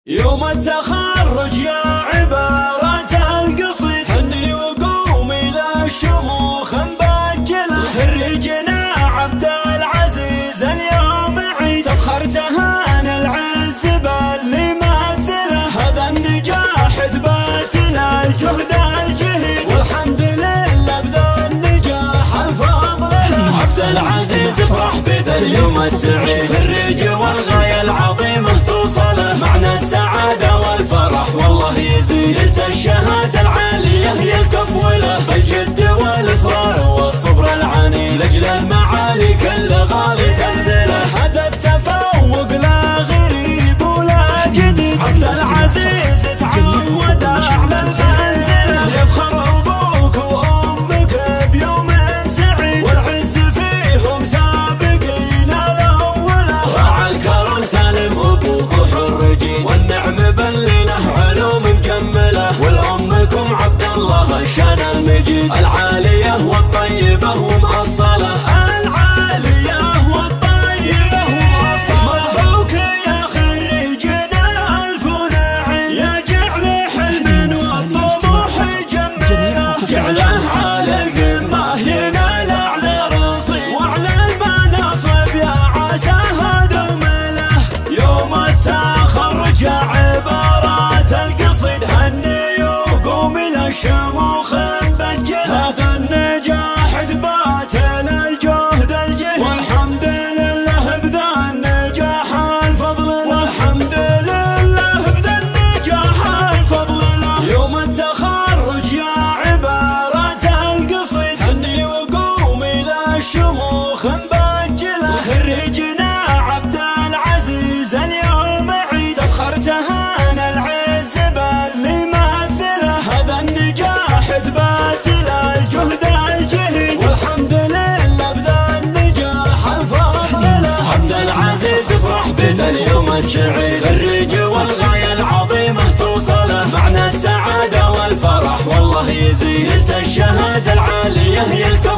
يوم التخرج يا عبارة القصيد، حني وقوم إلى الشموخ مبجلة. خريجنا عبد العزيز اليوم عيد، تفخر تهان العز باللي مثله. هذا النجاح اثبات للجهد الجهيد، والحمد لله بذا النجاح الفضل له. عبد العزيز افرح بذا اليوم السعيد، خريج والغاية العظيمة توصله. معنى السعادة والفرح والله يزيد، نلت الشهادة العالية هي الكفولة. بالجد والإصرار والصبر العنيد، لأجل المعالي كل غالي تبذله. هذا التفوق لا غريب ولا جديد، عبد العزيز تعود أعلى المنزلة. يفخر أبوك وأمك بيوم سعيد، والعز فيهم سابقين الأولى. راعى الكرم سالم أبوك وحرجين، والنعم بلله علوم مجملة. والأمكم عبد الله الشان المجيد، العالية والطيبة ومأصلة. العالية والطيبة ومأصلة. مبروك يا خريجنا ألف نعم، يا جعل حلم والطموح يجمله. جعله على القمة ينال أعلى رصيد، وعلى المناصب يا عساها دومله. يوم التخرج يا عبارة القصيد، هني وقوم إلى الشموخ مبجلة. هذا النجاح اثبات للجهد الجهيد، والحمد لله بذا النجاح الفضل له. والحمد لله بذا النجاح الفضل له. يوم التخرج يا عبارة القصيد، هني وقوم إلى الشموخ مبجلة. خريجنا عبد العزيز اليوم عيد، تفخر تهان العز باللي مثله. هذا النجاح اثبات للجهد الجهيد، والحمد لله بذا النجاح الفضل له. عبد العزيز افرح بذا اليوم السعيد، خريج والغاية العظيمة توصله. معنى السعادة والفرح والله يزيد، نلت الشهادة العالية هي الكفولة.